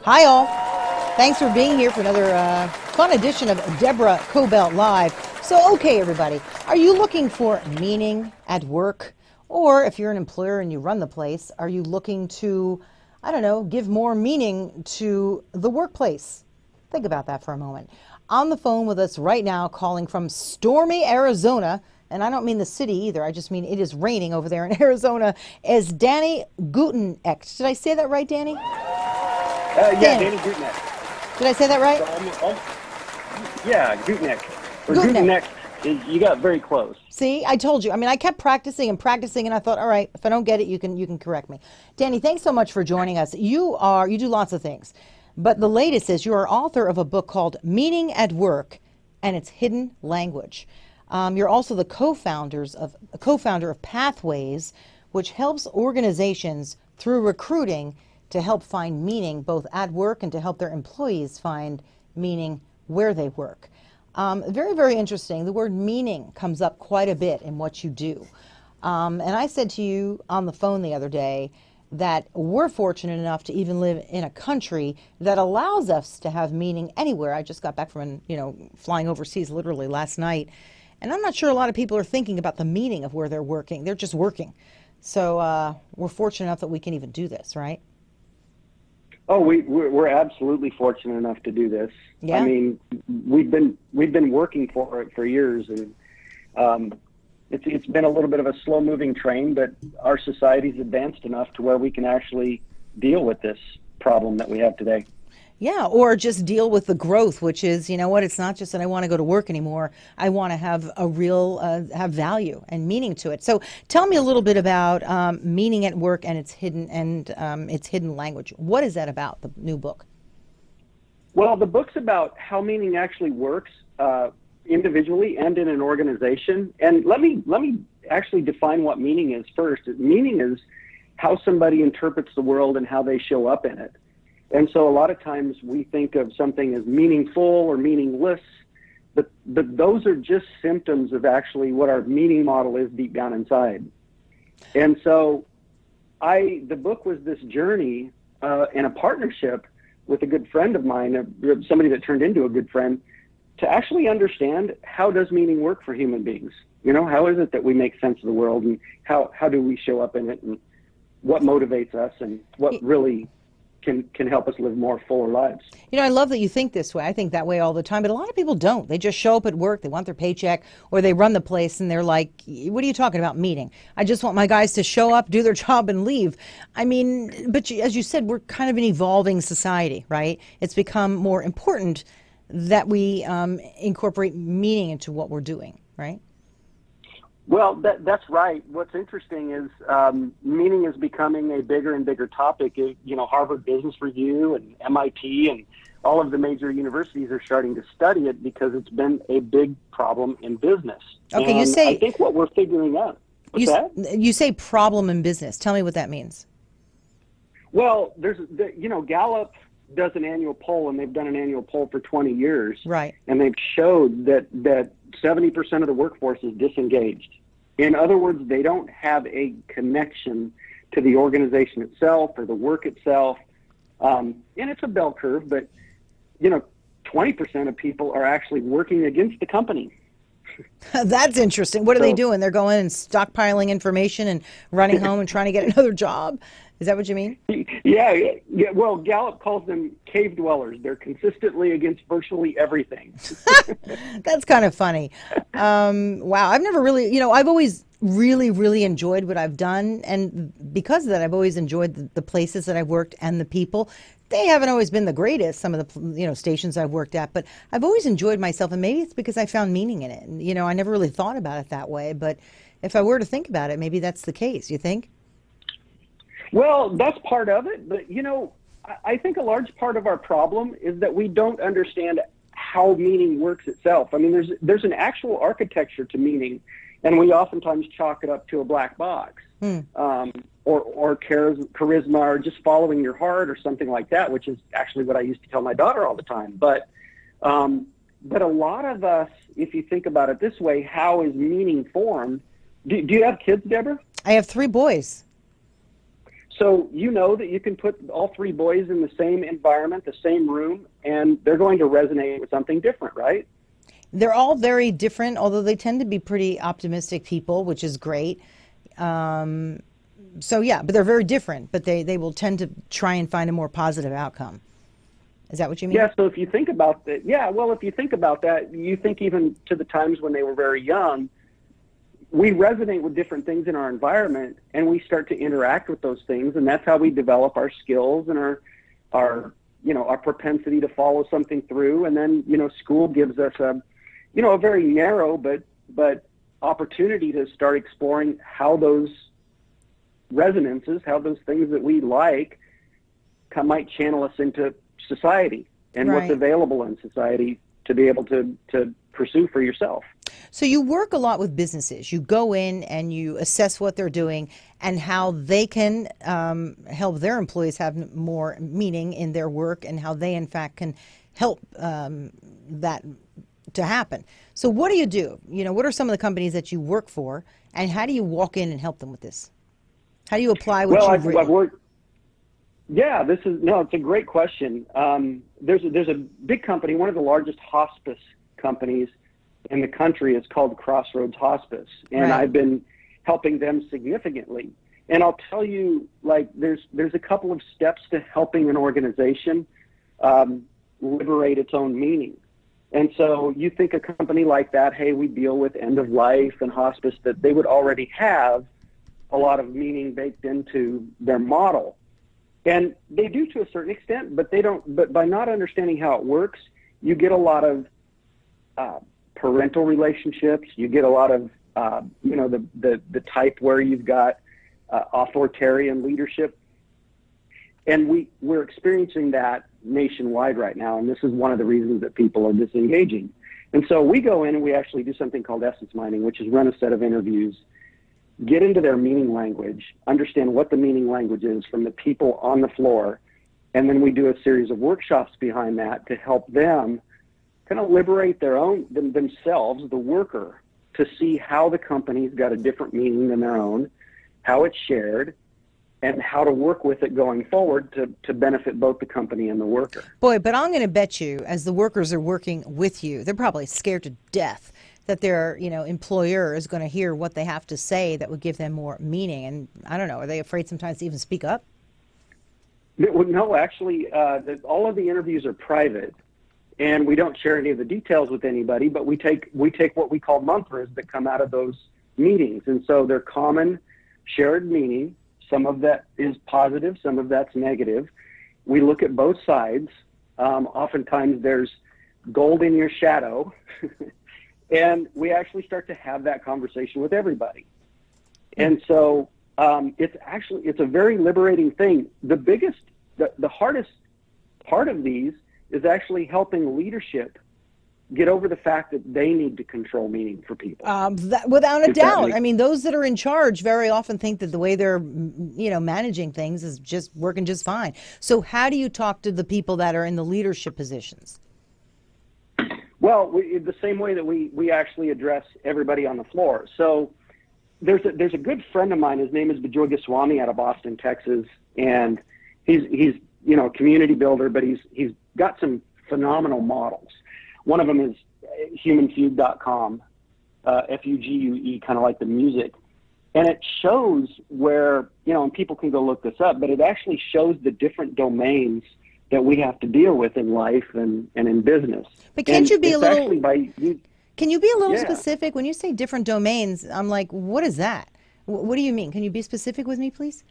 Hi, all. Thanks for being here for another fun edition of Deborah Kobylt Live. So, okay, everybody, are you looking for meaning at work? Or if you're an employer and you run the place, are you looking to, I don't know, give more meaning to the workplace? Think about that for a moment. On the phone with us right now, calling from stormy Arizona, and I don't mean the city either, I just mean it is raining over there in Arizona, is Danny Gutknecht. Did I say that right, Danny? Yeah, Danny Gutknecht. Did I say that right? Yeah, Gutknecht. Or Gutknecht. You got very close. See, I told you. I mean, I kept practicing, and I thought, all right, if I don't get it, you can correct me. Danny, thanks so much for joining us. You do lots of things, but the latest is you are author of a book called Meaning at Work and Its Hidden Language. You're also the co-founder of Pathways, which helps organizations through recruiting to help find meaning both at work and to help their employees find meaning where they work. Very, very interesting. The word meaning comes up quite a bit in what you do. And I said to you on the phone the other day that we're fortunate enough to even live in a country that allows us to have meaning anywhere. I just got back from, flying overseas literally last night. And I'm not sure a lot of people are thinking about the meaning of where they're working. They're just working. So we're fortunate enough that we can even do this, right? Oh, we're absolutely fortunate enough to do this. Yeah. I mean, we've been working for it for years, and it's been a little bit of a slow-moving train, but our society's advanced enough to where we can actually deal with this problem that we have today. Yeah, or just deal with the growth, which is, it's not just that I want to go to work anymore. I want to have a real, have value and meaning to it. So tell me a little bit about meaning at work and its hidden language. What is that about, the new book? Well, the book's about how meaning actually works individually and in an organization. And let me actually define what meaning is first. Meaning is how somebody interprets the world and how they show up in it. And so a lot of times we think of something as meaningful or meaningless, but those are just symptoms of actually what our meaning model is deep down inside. And so the book was this journey in a partnership with a good friend of mine, somebody that turned into a good friend, to actually understand how does meaning work for human beings? How is it that we make sense of the world, and how do we show up in it, and what motivates us, and what really can help us live more fuller lives. I love that you think this way. I think that way all the time, but a lot of people don't. They just show up at work, they want their paycheck, or they run the place and they're like, what are you talking about meeting? I just want my guys to show up, do their job, and leave. I mean, but as you said, we're kind of an evolving society, right? It's become more important that we incorporate meaning into what we're doing, right? Well, that's right. What's interesting is meaning is becoming a bigger and bigger topic. Harvard Business Review and MIT and all of the major universities are starting to study it because it's been a big problem in business. Okay, and I think what we're figuring out. You say problem in business. Tell me what that means. Well, Gallup does an annual poll, and they've done an annual poll for 20 years. Right. And they've showed that 70% of the workforce is disengaged. In other words, they don't have a connection to the organization itself or the work itself. And it's a bell curve, but 20% of people are actually working against the company. That's interesting. What are they doing? They're going and stockpiling information and running home and trying to get another job? Is that what you mean? Yeah. Well, Gallup calls them cave dwellers. They're consistently against virtually everything. That's kind of funny. Wow. I've never really, I've always really enjoyed what I've done. And because of that, I've always enjoyed the places that I've worked and the people. They haven't always been the greatest, some of the stations I've worked at, but I've always enjoyed myself, and maybe it's because I found meaning in it. And, I never really thought about it that way, but if I were to think about it, maybe that's the case. You think? Well, that's part of it, but I think a large part of our problem is that we don't understand how meaning works itself. I mean, there's an actual architecture to meaning, and we oftentimes chalk it up to a black box. Or charisma, or just following your heart, or something like that, which is actually what I used to tell my daughter all the time. But a lot of us, if you think about it this way, how is meaning formed? Do you have kids, Deborah? I have 3 boys. So you know that you can put all three boys in the same environment, the same room, and they're going to resonate with something different, right? They're all very different, although they tend to be pretty optimistic people, which is great. So yeah, but they're very different, but they will tend to try and find a more positive outcome. Is that what you mean? Yeah, so if you think about that, if you think about that, you think even to the times when they were very young, we resonate with different things in our environment, and we start to interact with those things, and that's how we develop our skills and our propensity to follow something through. And then, school gives us a very narrow but opportunity to start exploring how those resonances, how those things that we like might channel us into society and Right. what's available in society to be able to pursue for yourself. So you work a lot with businesses. You go in and you assess what they're doing and how they can help their employees have more meaning in their work, and how they, in fact, can help that to happen. So what do you do? What are some of the companies that you work for, and how do you walk in and help them with this? How do you apply what you've written? I've worked. Yeah, it's a great question. There's a big company, one of the largest hospice companies in the country. Is called Crossroads Hospice, and Right. I've been helping them significantly. And I'll tell you, there's a couple of steps to helping an organization liberate its own meaning. And so you think a company like that, hey, we deal with end of life and hospice, that they would already have a lot of meaning baked into their model. And they do to a certain extent, but they don't. But by not understanding how it works, you get a lot of parental relationships. You get a lot of the type where you've got authoritarian leadership, and we're experiencing that nationwide right now. And this is one of the reasons that people are disengaging. And so we go in and we actually do something called essence mining, which is run a set of interviews, get into their meaning language, understand what the meaning language is from the people on the floor, and then we do a series of workshops behind that to help them kind of liberate themselves, the worker, to see how the company's got a different meaning than their own, how it's shared, and how to work with it going forward to benefit both the company and the worker. Boy, but I'm going to bet you, as the workers are working with you, they're probably scared to death that their employer is going to hear what they have to say that would give them more meaning. And I don't know, are they afraid sometimes to even speak up? No, actually, all of the interviews are private, and we don't share any of the details with anybody, but we take what we call mantras that come out of those meetings. And so they're common shared meaning. Some of that is positive, some of that's negative. We look at both sides. Oftentimes there's gold in your shadow, and we actually start to have that conversation with everybody. And so it's a very liberating thing. The hardest part of these is actually helping leadership get over the fact that they need to control meaning for people. Without a doubt. I mean, those that are in charge very often think that the way they're, managing things is just working just fine. So how do you talk to the people that are in the leadership positions? Well, the same way that we actually address everybody on the floor. So there's a good friend of mine. His name is Bijoy Goswami out of Austin, Texas, and he's a community builder, but he's got some phenomenal models. One of them is humanfugue.com, F-U-G-U-E, kind of like the music. And it shows where, and people can go look this up, but it actually shows the different domains that we have to deal with in life and in business. But can't you be a little... Can you be a little Yeah. specific? When you say different domains, I'm like, what is that? What do you mean? Can you be specific with me, please?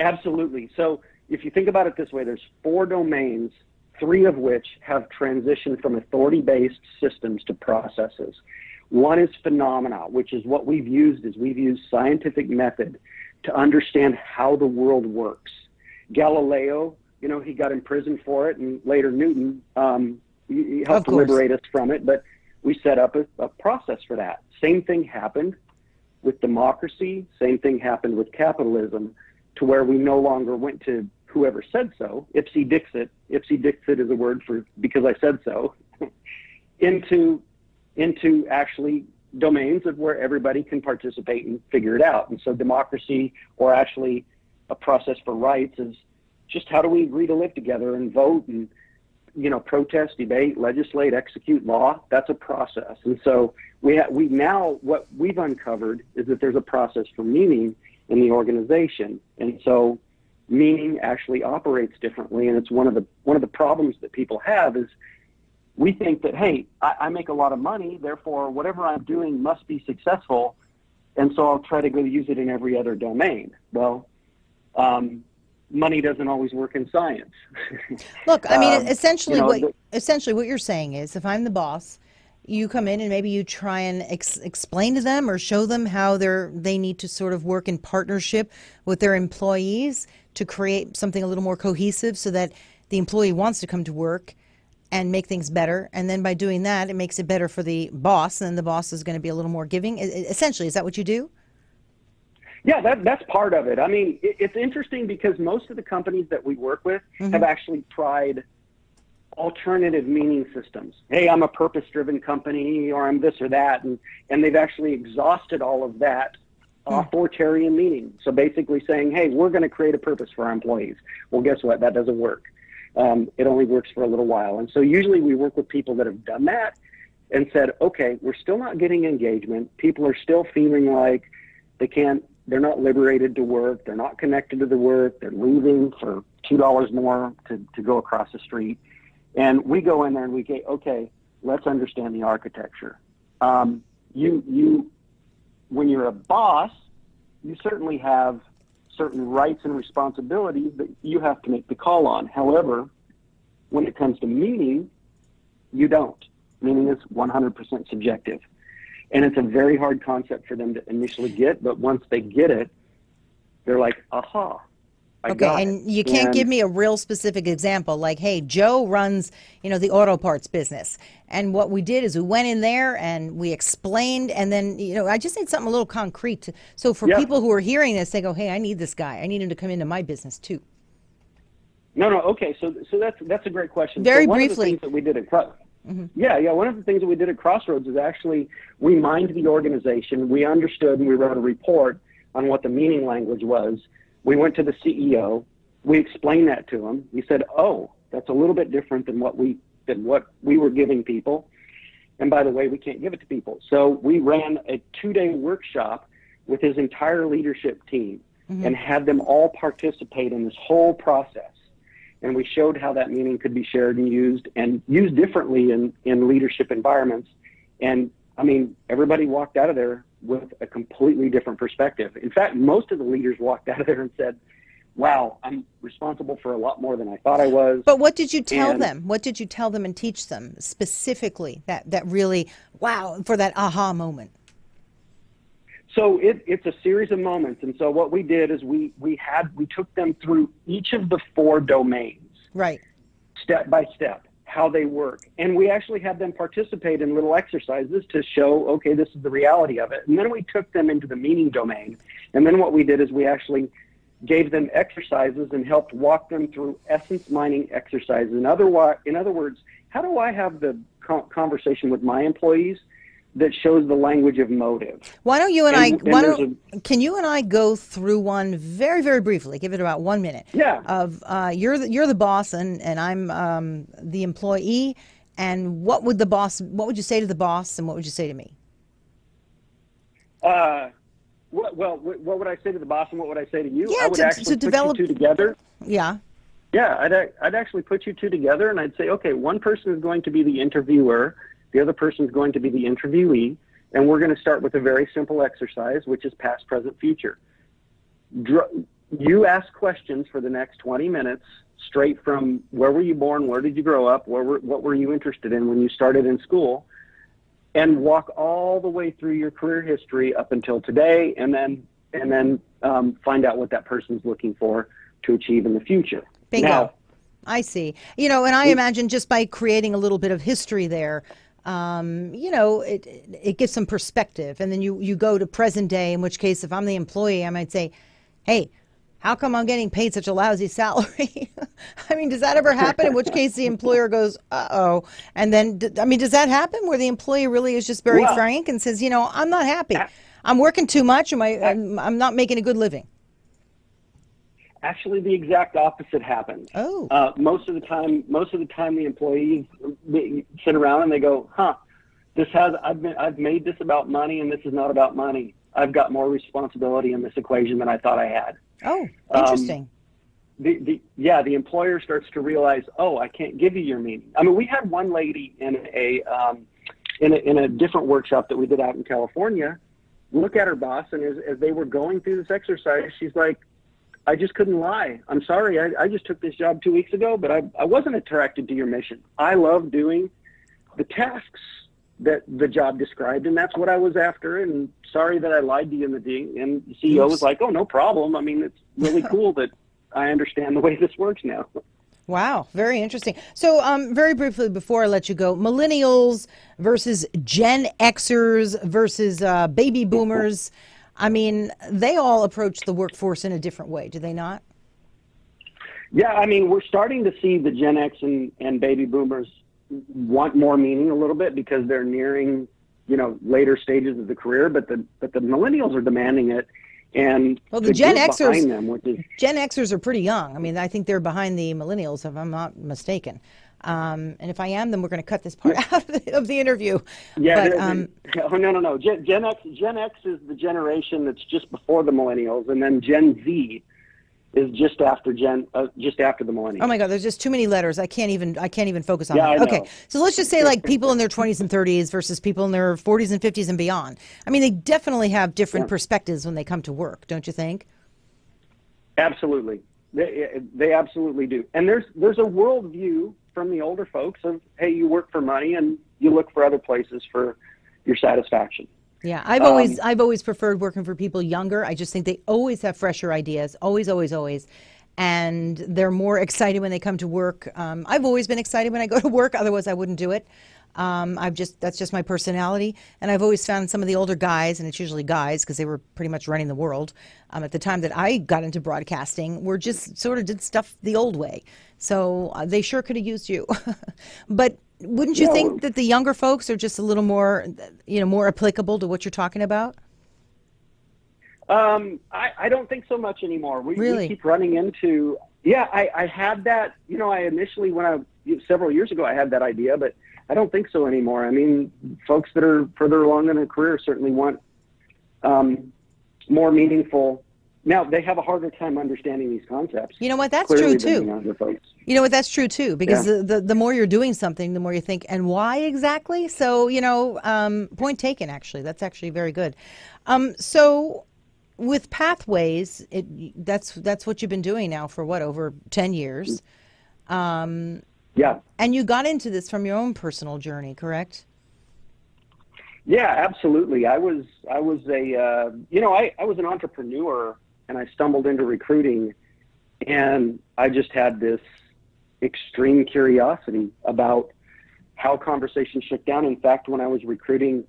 Absolutely. So if you think about it this way, there's 4 domains, 3 of which have transitioned from authority-based systems to processes. One is phenomena, which is what we've used scientific method to understand how the world works. Galileo, he got imprisoned for it, and later Newton he helped liberate us from it, but we set up a process for that. Same thing happened with democracy, same thing happened with capitalism, to where we no longer went to whoever said so, ipse dixit is a word for because I said so, into actually domains of where everybody can participate and figure it out. And so democracy, or actually a process for rights is just how do we agree to live together and vote and, protest, debate, legislate, execute law. That's a process. And so we now, what we've uncovered is that there's a process for meaning in the organization. And so meaning actually operates differently. And it's one of the problems that people have is we think that, hey, I make a lot of money, therefore whatever I'm doing must be successful. And so I'll try to go use it in every other domain. Well, money doesn't always work in science. Look, I mean, essentially what you're saying is if I'm the boss, you come in and maybe you try and explain to them or show them how they need to sort of work in partnership with their employees to create something a little more cohesive so that the employee wants to come to work and make things better. And then by doing that, it makes it better for the boss, and then the boss is going to be a little more giving. Essentially, is that what you do? Yeah, that's part of it. I mean, it's interesting because most of the companies that we work with have actually tried alternative meaning systems. Hey, I'm a purpose-driven company, or I'm this or that, and they've actually exhausted all of that authoritarian meaning. So basically saying, hey, we're going to create a purpose for our employees. Well, guess what? That doesn't work. It only works for a little while. And so usually we work with people that have done that and said, okay, we're still not getting engagement. People are still feeling like they're not liberated to work. They're not connected to the work. They're leaving for $2 more to go across the street. And we go in there and we say, okay, let's understand the architecture. When you're a boss, you certainly have certain rights and responsibilities that you have to make the call on. However, when it comes to meaning, you don't. Meaning is 100% subjective. And it's a very hard concept for them to initially get, but once they get it, they're like, aha, I got it. And you can't give me a real specific example, like, hey, Joe runs, the auto parts business. And what we did is we went in there and we explained, and then, I just need something a little concrete. So for people who are hearing this, they go, hey, I need this guy. I need him to come into my business too. No, okay. So that's a great question. Very so one briefly. Of the things that we did at one of the things that we did at Crossroads is actually we mined the organization. We understood and we wrote a report on what the meaning language was. We went to the CEO. We explained that to him. He said, oh, that's a little bit different than what we were giving people. And by the way, we can't give it to people. So we ran a 2-day workshop with his entire leadership team and had them all participate in this whole process. And we showed how that meaning could be shared and used differently in leadership environments. And I mean, everybody walked out of there with a completely different perspective. In fact, most of the leaders walked out of there and said, wow, I'm responsible for a lot more than I thought I was. But what did you tell them? What did you tell them and teach them specifically that really, wow, for that aha moment? So it's a series of moments. And so what we did is we took them through each of the 4 domains. Right. Step by step, how they work. And we actually had them participate in little exercises to show, okay, this is the reality of it. And then we took them into the meaning domain. And then what we did is we actually gave them exercises and helped walk them through essence mining exercises. In other words, how do I have the conversation with my employees that shows the language of motive? Why don't you can you and I go through one very, very briefly? Give it about 1 minute. Yeah. Of you're the boss and I'm the employee. And what would you say to the boss and what would you say to me? What would I say to the boss and what would I say to you? Yeah, I would actually put you two together. Yeah. Yeah, I'd actually put you two together and I'd say, okay, one person is going to be the interviewer, the other person is going to be the interviewee, and we're going to start with a very simple exercise, which is past, present, future. You ask questions for the next 20 minutes, straight from where were you born, where did you grow up, what were you interested in when you started in school, and walk all the way through your career history up until today, and then find out what that person's looking for to achieve in the future. Bingo. Now, I see. And I imagine just by creating a little bit of history there, it gives some perspective. And then you go to present day, in which case, if I'm the employee, I might say, hey, how come I'm getting paid such a lousy salary? I mean, does that ever happen? In which case the employer goes, uh-oh. And then, does that happen where the employee really is just very frank and says, I'm not happy. I'm working too much. I'm not making a good living. Actually, the exact opposite happened. Oh. Most of the time, the employees sit around and they go, "Huh, I've made this about money, and this is not about money. I've got more responsibility in this equation than I thought I had." Oh, interesting. The employer starts to realize, oh, I can't give you your meaning. I mean, we had one lady in a different workshop that we did out in California look at her boss, and as they were going through this exercise, she's like, "I just couldn't lie. I'm sorry. I just took this job 2 weeks ago, but I wasn't attracted to your mission. I love doing the tasks that the job described, and that's what I was after. And sorry that I lied to you." And the CEO was like, "Oh, no problem. I mean, it's really cool that I understand the way this works now." Wow, very interesting. So very briefly before I let you go, millennials versus Gen Xers versus baby boomers. I mean, they all approach the workforce in a different way, do they not? Yeah, I mean, we're starting to see the Gen X and baby boomers want more meaning a little bit because they're nearing, later stages of the career, but the millennials are demanding it. And well, the Gen Xers, them, Gen Xers are pretty young. I mean, I think they're behind the millennials, if I'm not mistaken. And if I am, then we're going to cut this part out of the interview. Yeah, but, no. Gen X is the generation that's just before the millennials, and then Gen Z is just after the millennials. Oh my God, there's just too many letters. I can't even focus on that. Yeah, okay, so let's just say like people in their 20s and 30s versus people in their 40s and 50s and beyond. I mean, they definitely have different perspectives when they come to work, don't you think? Absolutely, they absolutely do. And there's a worldview from the older folks of, hey, you work for money and you look for other places for your satisfaction. Yeah, I've always preferred working for people younger. I just think they always have fresher ideas, always, and they're more excited when they come to work. I've always been excited when I go to work, otherwise I wouldn't do it. That's just my personality, and I've always found some of the older guys, and it's usually guys because they were pretty much running the world at the time that I got into broadcasting, were just sort of did stuff the old way. So they sure could have used you, but. Wouldn't you think that the younger folks are just a little more, more applicable to what you're talking about? I don't think so much anymore. We keep running into, I had that, I initially, several years ago, I had that idea, but I don't think so anymore. I mean, folks that are further along in their career certainly want more meaningful. Now, they have a harder time understanding these concepts. You know what? That's true, too. You know what? That's true, too, because the more you're doing something, the more you think, and why exactly? So, point taken, actually. That's actually very good. So with Pathways, that's what you've been doing now for, over 10 years? Yeah. And you got into this from your own personal journey, correct? Yeah, absolutely. I was an entrepreneur, and I stumbled into recruiting, and I just had this extreme curiosity about how conversations shook down. In fact, when I was recruiting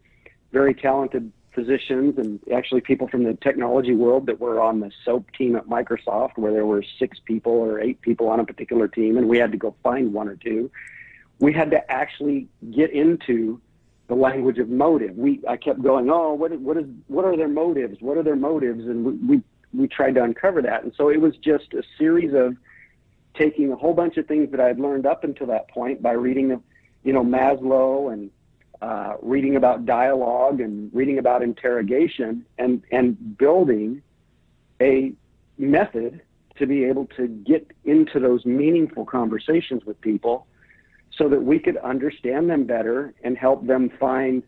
very talented physicians and actually people from the technology world that were on the SOAP team at Microsoft, where there were 6 people or 8 people on a particular team, and we had to go find 1 or 2, we had to actually get into the language of motive. I kept going, what are their motives? What are their motives? And we tried to uncover that. And so it was just a series of taking a whole bunch of things that I had learned up until that point by reading, Maslow and reading about dialogue and reading about interrogation and building a method to be able to get into those meaningful conversations with people so that we could understand them better and help them find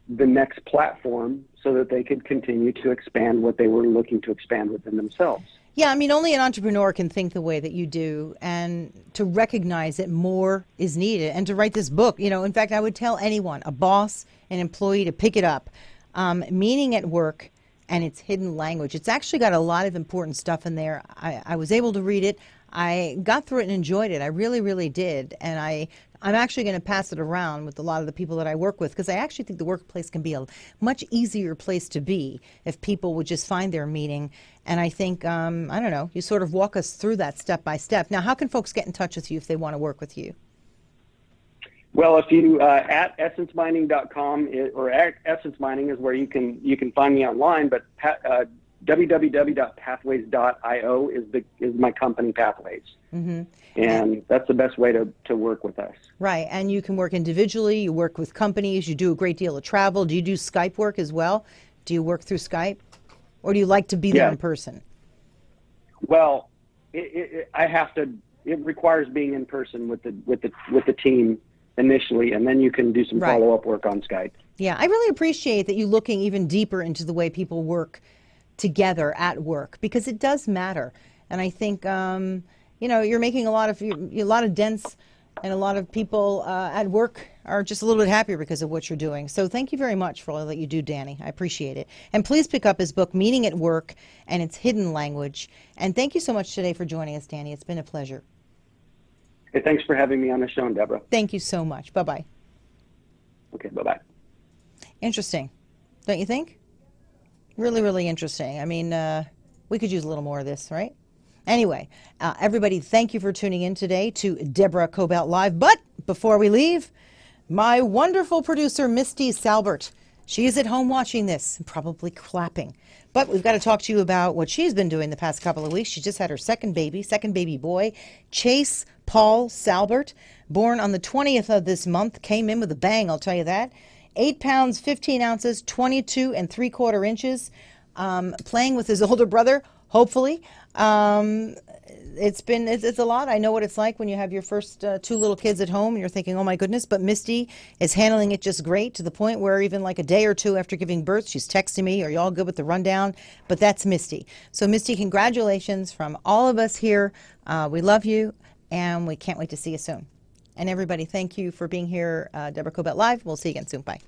the next platform so that they could continue to expand what they were looking to expand within themselves. Yeah, I mean, only an entrepreneur can think the way that you do, and to recognize that more is needed, and to write this book. In fact, I would tell anyone, a boss, an employee, to pick it up. Meaning at Work and its Hidden Language. It's actually got a lot of important stuff in there. I was able to read it. I got through it and enjoyed it. I really, really did. And I'm actually going to pass it around with a lot of the people that I work with, because I actually think the workplace can be a much easier place to be if people would just find their meaning. And I think, I don't know, you sort of walk us through that step by step. Now, how can folks get in touch with you if they want to work with you? Well, if you at essencemining.com or at Essence Mining is where you can find me online, but www.pathways.io is my company, Pathways. Mm-hmm. And that's the best way to work with us. Right. And you can work individually. You work with companies. You do a great deal of travel. Do you do Skype work as well? Do you work through Skype? Or do you like to be there in person? Well, I have to. It requires being in person with the team initially, and then you can do some follow-up work on Skype. Yeah, I really appreciate that you looking even deeper into the way people work together at work, because it does matter. And I think you're making a lot of dents, and a lot of people at work are just a little bit happier because of what you're doing. So thank you very much for all that you do, Danny. I appreciate it. And please pick up his book, Meaning at Work and Its Hidden Language. And thank you so much today for joining us, Danny. It's been a pleasure. Hey, thanks for having me on the show, Deborah. Thank you so much. Bye-bye. Okay, bye-bye. Interesting, don't you think? Really, really interesting. I mean, we could use a little more of this, right? Anyway, everybody, thank you for tuning in today to Deborah Kobylt Live. But before we leave, my wonderful producer, Misty Salbert, she is at home watching this and probably clapping. But we've got to talk to you about what she's been doing the past couple of weeks. She just had her second baby boy, Chase Paul Salbert, born on the 20th of this month. Came in with a bang, I'll tell you that. 8 pounds, 15 ounces, 22 3/4 inches, playing with his older brother, hopefully. It's a lot. I know what it's like when you have your first 2 little kids at home and you're thinking, oh my goodness, but Misty is handling it just great, to the point where even like a day or two after giving birth, she's texting me, are you all good with the rundown? But that's Misty. So Misty, congratulations from all of us here. We love you, and we can't wait to see you soon. And everybody, thank you for being here. Deborah Kobylt Live. We'll see you again soon. Bye.